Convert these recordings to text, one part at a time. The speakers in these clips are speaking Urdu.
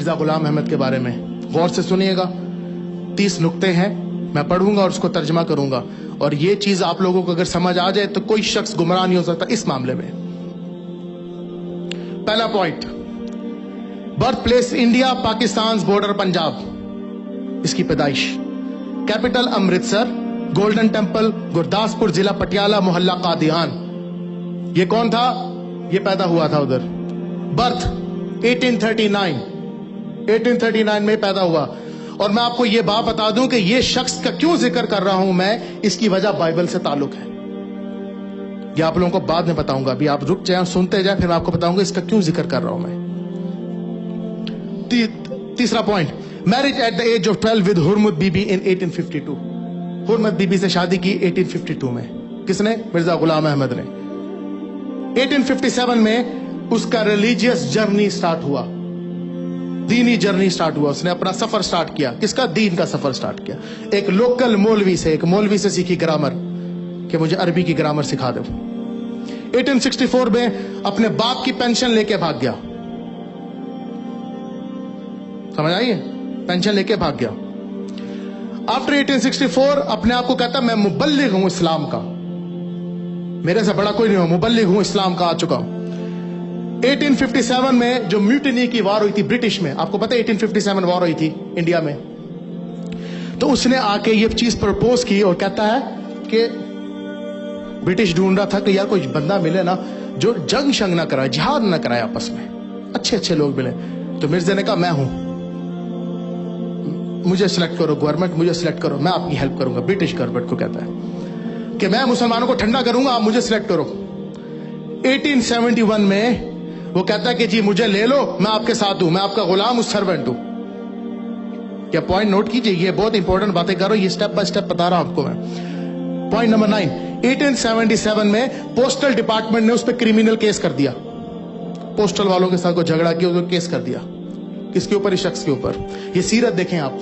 مرزا غلام احمد کے بارے میں غور سے سنیے گا. 30 نقطے ہیں, میں پڑھوں گا اور اس کو ترجمہ کروں گا, اور یہ چیز آپ لوگوں کو اگر سمجھ آ جائے تو کوئی شخص گمراہ نہیں ہو سکتا اس معاملے میں. پہلا point, birth place India, Pakistan border Punjab, اس کی پیدائش. Capital Amritsar, golden temple Gurdaspur, ضلع پٹیالہ, محلہ قادیان. یہ کون تھا؟ یہ پیدا ہوا تھا ادھر. برتھ 1839 میں پیدا ہوا. اور میں آپ کو یہ بات بتا دوں کہ یہ شخص کا کیوں ذکر کر رہا ہوں میں, اس کی وجہ بائبل سے تعلق ہے. یہ آپ لوگوں کو بعد میں بتاؤں گا, ابھی آپ رک جائیں, سنتے جائیں, پھر میں آپ کو بتاؤں گا اس کا کیوں ذکر کر رہا ہوں میں. تیسرا point, marriage at the age of 12 with Hurmat Bibi in 1852. Hurmat be be سے شادی کی 1852 میں. کس نے؟ مرزا غلام احمد نے. 1857 میں اس کا ریلیجیس جرنی سٹارٹ ہوا, دینی جرنی سٹارٹ ہوا. اس نے اپنا سفر سٹارٹ کیا. کس کا؟ دین کا سفر سٹارٹ کیا. ایک لوکل مولوی سے سیکھی گرامر, کہ مجھے عربی کی گرامر سکھا دو. 1864 میں اپنے باپ کی پینشن لے کے بھاگ گیا. سمجھ آئیے؟ پینشن لے کے بھاگ گیا. آفٹر 1864 اپنے آپ کو کہتا میں مبلغ ہوں اسلام کا, میرے سے بڑا کوئی نہیں ہو, مبلغ ہوں اسلام کا, آ چکا ہوں. 1857 میں جو میوٹنی کی وار ہوئی تھی برٹش میں, آپ کو پتا ہے 1857 وار ہوئی تھی انڈیا میں, تو اس نے آ کے یہ چیز پرپوز کی اور کہتا ہے کہ برٹش ڈھونڈ رہا تھا کہ یار کوئی بندہ ملے نا جو جنگ شنگ نہ کرائے, جہاد نہ کرائے آپس میں, اچھے اچھے لوگ ملے. تو مرزا نے کہا میں ہوں, مجھے سلیکٹ کرو گورنمنٹ, مجھے سلیکٹ کرو, میں آپ کی ہیلپ کروں گا. برٹش گورنمنٹ کو کہتا ہے کہ میں مسلمانوں کو ٹھنڈا کروں گا, آپ مجھے سلیکٹ کرو. 1871 میں وہ کہتا ہے کہ جی مجھے لے لو, میں آپ کے ساتھ ہوں, میں آپ کا غلام ہوں, سرونٹ ہوں. کیا پوائنٹ نوٹ کیجئے, یہ بہت انپورٹنٹ باتیں کر رہا ہوں, یہ سٹیپ بائی سٹیپ بتا رہا ہوں آپ کو میں. پوائنٹ نمبر 9, 1877 میں پوسٹل ڈپارٹمنٹ نے اس پہ کریمنل کیس کر دیا. پوسٹل والوں کے ساتھ کوئی جھگڑا کیا, اس کو کیس کر دیا. کس کے اوپر؟ اس شخص کے اوپر. یہ سیرت دیکھیں آپ,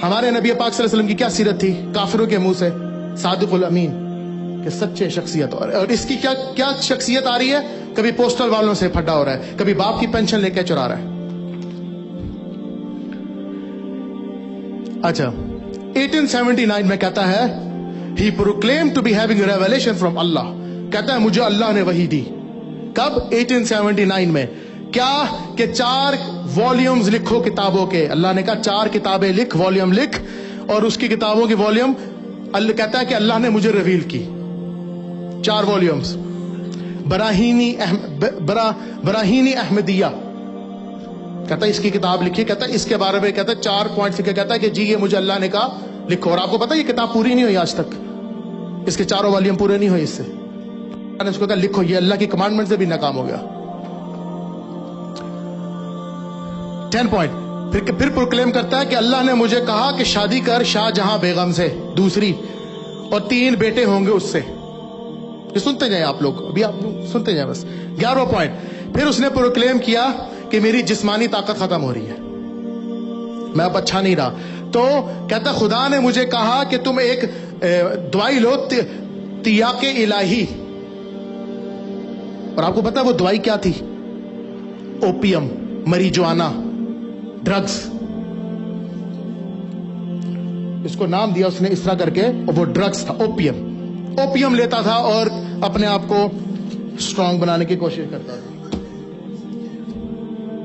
ہمارے نبی پاک صلی اللہ علیہ وسلم کی کیا سیرت تھی, کافروں کے منہ سے صادق الامین, کہ سچے شخصیت. اور اس کی کیا شخصیت آ رہی ہے, کبھی پوسٹل والوں سے پھڈا ہو رہا ہے, کبھی باپ کی پینشن لے کے چرا رہا ہے. اچھا 1879 میں کہتا ہے he proclaimed to be having revelation from Allah, کہتا ہے مجھے اللہ نے وحی دی. کب؟ 1879 میں. کیا کہ 4 والیومز لکھو کتابوں کے. اللہ نے کہا 4 کتابیں لکھ, والیوم لکھ, اور اس کی کتابوں کی والیوم اللہ کہتا ہے کہ اللہ نے مجھے ریویل کی. 4 والیومز. براہینی احمدیہ, کہتا ہے اس کی کتاب لکھی, کہتا ہے اس کے بارے میں کہتا ہے 4 پوائنٹ لکھے, کہتا ہے کہ جی یہ مجھے اللہ نے کہا لکھو. اور آپ کو پتا ہے یہ کتاب پوری نہیں ہوئی آج تک, اس کے 4 والیوم پورے نہیں ہوئے اس سے. میں نے اس کو کہا لکھو, یہ اللہ کی کمانڈمنٹ سے بھی ناکام ہو گیا. 10 پوائنٹ پھر پروکلیم کرتا ہے کہ اللہ نے مجھے کہا کہ شادی کر شاہ جہاں بیگم سے دوسری, اور 3 بیٹے ہوں گے اس سے. یہ سنتے جائیں آپ لوگ, ابھی آپ سنتے جائیں بس. 11 پوائنٹ پھر اس نے پروکلیم کیا کہ میری جسمانی طاقت ختم ہو رہی ہے, میں اب اچھا نہیں رہا. تو کہتا خدا نے مجھے کہا کہ تم ایک دوائی لو, تیاق الہی. اور آپ کو پتا وہ دوائی کیا تھی؟ Opium, مریجوانا, drugs. اس کو نام دیا اس نے اس طرح کر کے, اور وہ ڈرگز تھا, اوپیم. اوپیم لیتا تھا اور اپنے آپ کو اسٹرانگ بنانے کی کوشش کرتا تھا.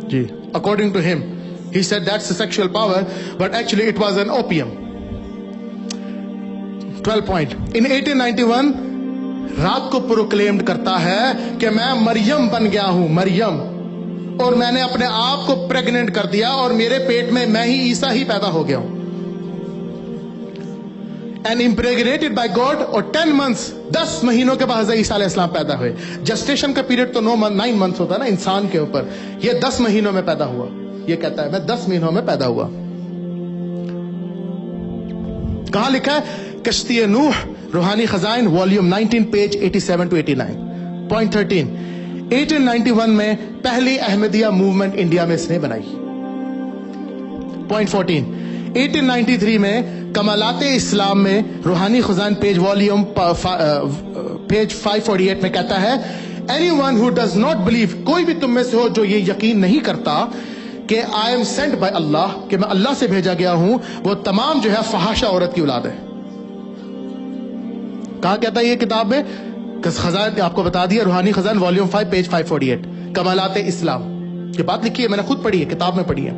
جی, اکارڈنگ ٹو ہم he said that's a sexual power, but actually it was an opium. 12 point in 1891 رات کو پروکلیمڈ کرتا ہے کہ میں مریم بن گیا ہوں, مریم, اور میں نے اپنے آپ کو پریگننٹ کر دیا, اور میرے پیٹ میں ہی عیسیٰ ہی پیدا ہو گیا ہوں. and impregnated by God, اور 10 months 10 مہینوں کے بعد عیسیٰ علیہ السلام پیدا ہوئے. جسٹیشن کا پیریڈ تو 9 months ہوتا ہے نا انسان کے اوپر, یہ 10 مہینوں میں پیدا ہوا. یہ کہتا ہے میں 10 مہینوں میں پیدا ہوا. کہاں لکھا ہے؟ کشتی نوح, روحانی خزائن, والیوم 19, پیج 87 to 89. پوائنٹ 13 1891 میں پہلی احمدیہ موومنٹ انڈیا میں اس نے بنائی. پوائنٹ 14 1893 میں کمالات اسلام میں روحانی خزائن, پیج والیوم پیج 548 میں کہتا ہے anyone who does not believe, کوئی بھی تم میں سے ہو جو یہ یقین نہیں کرتا کہ آئی ایم سینٹ بائی اللہ، کہ میں اللہ سے بھیجا گیا ہوں، وہ تمام جو ہے فحاشہ عورت کی اولاد ہے. کہاں کہتا ہے یہ کتاب میں؟ خزائن آپ کو بتا دیا، روحانی خزائن والیوم 5 پیج 548، کمالات اسلام. یہ بات لکھی ہے، میں نے خود پڑھی ہے، کتاب میں پڑھی ہے.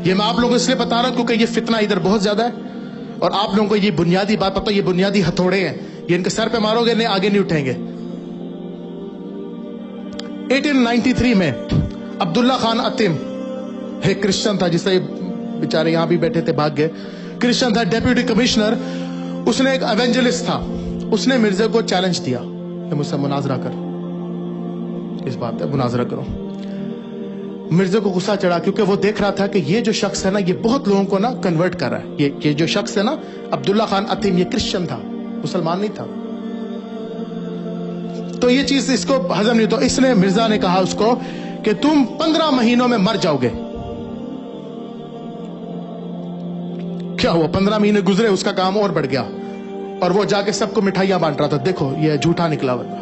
یہ میں آپ لوگوں کو اس لیے بتا رہا ہوں کیونکہ یہ فتنہ ادھر بہت زیادہ ہے، اور آپ لوگوں کو یہ بنیادی بات پتہ، یہ بنیادی ہتھوڑے ہیں، یہ ان کے سر پہ مارو گے نہیں آگے نہیں اٹھیں گے. 1893 میں عبداللہ خان عتیم ایک کرسچن تھا، جسے بیچارے یہاں بھی بیٹھے تھے، بھاگ گئے. کرسچن تھا، ڈیپیوٹی کمشنر. اس نے ایک ایونجلسٹ تھا، اس نے مرزا کو چیلنج دیا کہ مجھ سے مناظرہ کر، اس بات پہ مناظرہ کرو. مرزا کو غصہ چڑھا کیونکہ وہ دیکھ رہا تھا کہ یہ جو شخص ہے نا، یہ بہت لوگوں کو نا کنورٹ کر رہا ہے. یہ جو شخص ہے نا عبداللہ خان عتیم، یہ کرسچن تھا، مسلمان نہیں تھا. تو یہ چیز اس کو ہضم نہیں. تو اس نے، مرزا نے کہا اس کو کہ تم 15 مہینوں میں مر جاؤ گے. کیا ہوا؟ 15 مہینے گزرے، اس کا کام اور بڑھ گیا، اور وہ جا کے سب کو مٹھائیاں بانٹ رہا تھا. دیکھو یہ جھوٹا نکلا بندہ.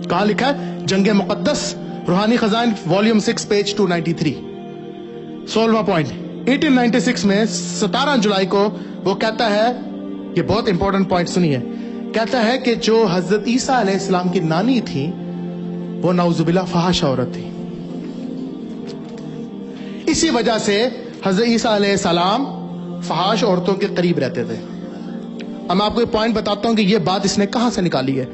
کہاں لکھا ہے؟ جنگ مقدس، روحانی خزائن والیوم 6 پیج 293. 16واں پوائنٹ. 1896 میں 17 جولائی کو وہ کہتا ہے، یہ بہت امپورٹنٹ پوائنٹ سنیے، کہتا ہے کہ جو حضرت عیسیٰ علیہ السلام کی نانی تھی وہ نعوذ باللہ فحاشہ عورت تھی. اسی وجہ سے حضرت عیسیٰ علیہ السلام فحاش عورتوں کے قریب رہتے تھے. اب میں آپ کو ایک پوائنٹ بتاتا ہوں کہ یہ بات اس نے کہاں سے نکالی ہے.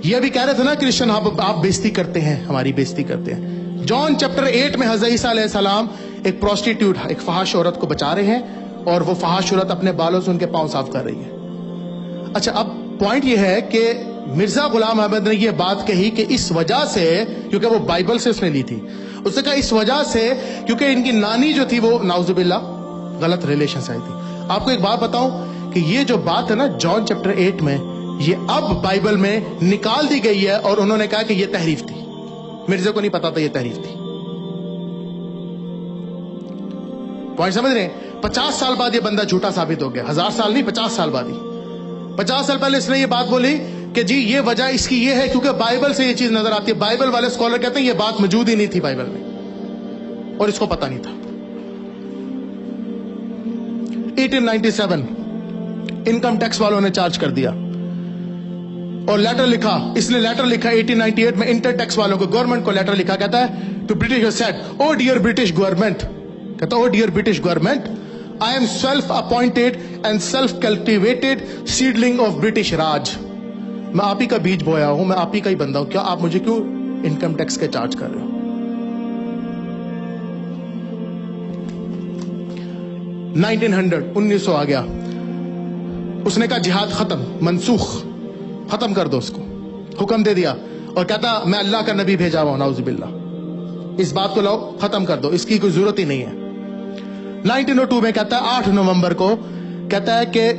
یہ بھی کہہ رہے تھے نا کرسچن، آپ بےزتی کرتے ہیں، ہماری بےزتی کرتے ہیں. جان چیپٹر 8 میں حضرت عیسیٰ علیہ السلام ایک پروسٹیٹیوٹ، ایک فحاش عورت کو بچا رہے ہیں، اور وہ فحاش عورت اپنے بالوں سے ان کے پاؤں صاف کر رہی ہے. اچھا، اب پوائنٹ یہ ہے کہ مرزا غلام احمد نے یہ بات کہی کہ اس وجہ سے، کیونکہ وہ بائبل سے اس نے لی تھی، اس نے کہا اس وجہ سے کیونکہ ان کی نانی جو تھی وہ نعوذ باللہ غلط ریلیشن سے آئی تھی. آپ کو ایک بات بتاؤں کہ یہ جو بات ہے نا جان چیپٹر 8 میں، یہ اب بائبل میں نکال دی گئی ہے، اور انہوں نے کہا کہ یہ تحریف تھی. مرزا کو نہیں پتا تھا یہ تحریف تھی. پوائنٹ سمجھ رہے ہیں؟ 50 سال بعد یہ بندہ جھوٹا ثابت ہو گیا. 1000 سال نہیں، 50 سال بعد ہی. 50 سال پہلے اس نے یہ بات بولی کہ جی یہ وجہ اس کی یہ ہے کیونکہ بائبل سے یہ چیز نظر آتی ہے. بائبل والے اسکالر کہتے ہیں یہ بات موجود ہی نہیں تھی بائبل میں، اور اس کو پتا نہیں تھا. 1897 انکم ٹیکس والوں نے چارج کر دیا اور لیٹر لکھا. اس نے لیٹر لکھا 1898 میں انٹر ٹیکس والوں کو، گورنمنٹ کو لیٹر لکھا. کہتا ہے to British seat, oh dear British government, کہتا oh dear British government, I am self-appointed and self-cultivated seedling of British Raj. میں آپ ہی کا بیج بویا ہوں، میں آپ ہی کا ہی بندہ ہوں. کیا آپ مجھے کیوں انکم ٹیکس کے چارج کر رہے ہو؟ 1900 آ گیا. اس نے کہا جہاد ختم، منسوخ، ختم کر دو اس کو، حکم دے دیا. اور کہتا میں اللہ کا نبی بھیجا ہوا ہوں، نعوذ باللہ، اس بات کو لاؤ ختم کر دو، اس کی کوئی ضرورت ہی نہیں ہے. 1902 میں کہتا ہے 8 نومبر کو کہتا ہے کہ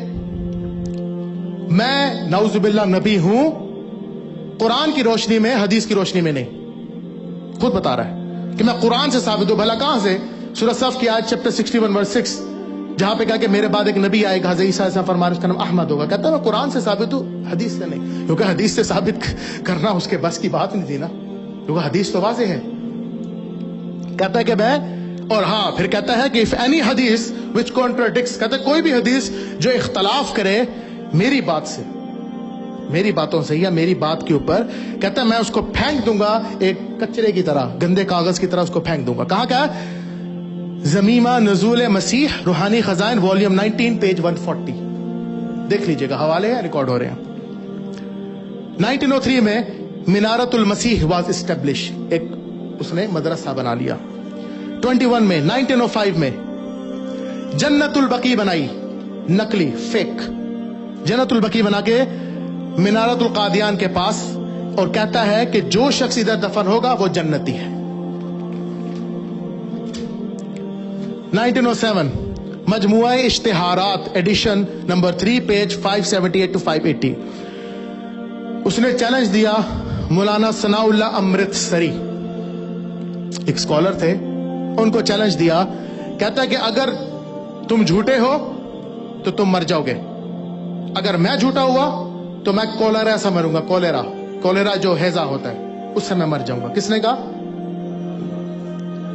میں نعوذ باللہ نبی ہوں، قرآن کی روشنی میں، حدیث کی روشنی میں نہیں. خود بتا رہا ہے کہ میں قرآن سے ثابت ہوں. بھلا کہاں سے؟ سورہ صف کی آیت چیپٹر 61 ورس 6، جہاں پہ کہا کہ میرے بعد ایک نبی آئے گا، حضرت عیسیٰ علیہ السلام فرمایا اس کا نام احمد ہوگا. کہتا ہے میں قرآن سے ثابت ہوں، حدیث سے نہیں، کیونکہ حدیث سے ثابت کرنا اس کے بس کی بات نہیں تھی نا، کیونکہ حدیث تو واضح ہے. کہتا ہے کہ میں، اور ہاں پھر کہتا ہے کہ if any حدیث which contradicts، کہتا ہے کوئی بھی حدیث جو اختلاف کرے میری بات سے، میری باتوں سے یا میری بات کے اوپر، کہتا ہے میں اس کو پھینک دوں گا ایک کچرے کی طرح، گندے کاغذ کی طرح اس کو پھینک دوں گا. کہاں کیا ہے؟ زمیمہ نزول مسیح، روحانی خزائن والیوم 19 پیج 140. دیکھ لیجئے گا، حوالے ہیں، ریکارڈ ہو رہے ہیں. 1903 میں منارت المسیح واز اسٹیبلش، ایک اس نے مدرسہ بنا لیا. 21 میں 1905 میں جنت البقیع بنائی، نقلی، فیک جنت البقیع بنا کے منارت القادیان کے پاس، اور کہتا ہے کہ جو شخص ادھر دفن ہوگا وہ جنتی ہے. 1907 مجموعہ اشتہارات ایڈیشن نمبر 3 پیج 578 to 580. اس نے چیلنج دیا مولانا ثناء اللہ امرتسری، ایک اسکالر تھے، ان کو چیلنج دیا. کہتا ہے کہ اگر تم جھوٹے ہو تو تم مر جاؤ گے، اگر میں جھوٹا ہوا تو میں کولرا سے مروں گا. کولرا جو ہیضہ ہوتا ہے اس سے میں مر جاؤں گا. کس نے کہا؟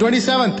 27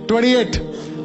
28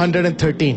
113।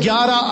11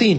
3,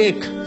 1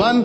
1।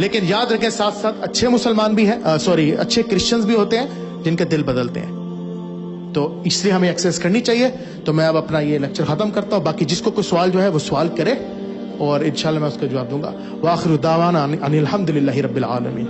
لیکن یاد رکھیں ساتھ ساتھ اچھے مسلمان بھی ہیں، اچھے کرسچنز بھی ہوتے ہیں جن کے دل بدلتے ہیں، تو اس لیے ہمیں ایکسرسائز کرنی چاہیے. تو میں اب اپنا یہ لیکچر ختم کرتا ہوں. باقی جس کو کوئی سوال جو ہے وہ سوال کرے اور انشاءاللہ میں اس کا جواب دوں گا. وآخر دعوانا ان الحمدللہ رب العالمین.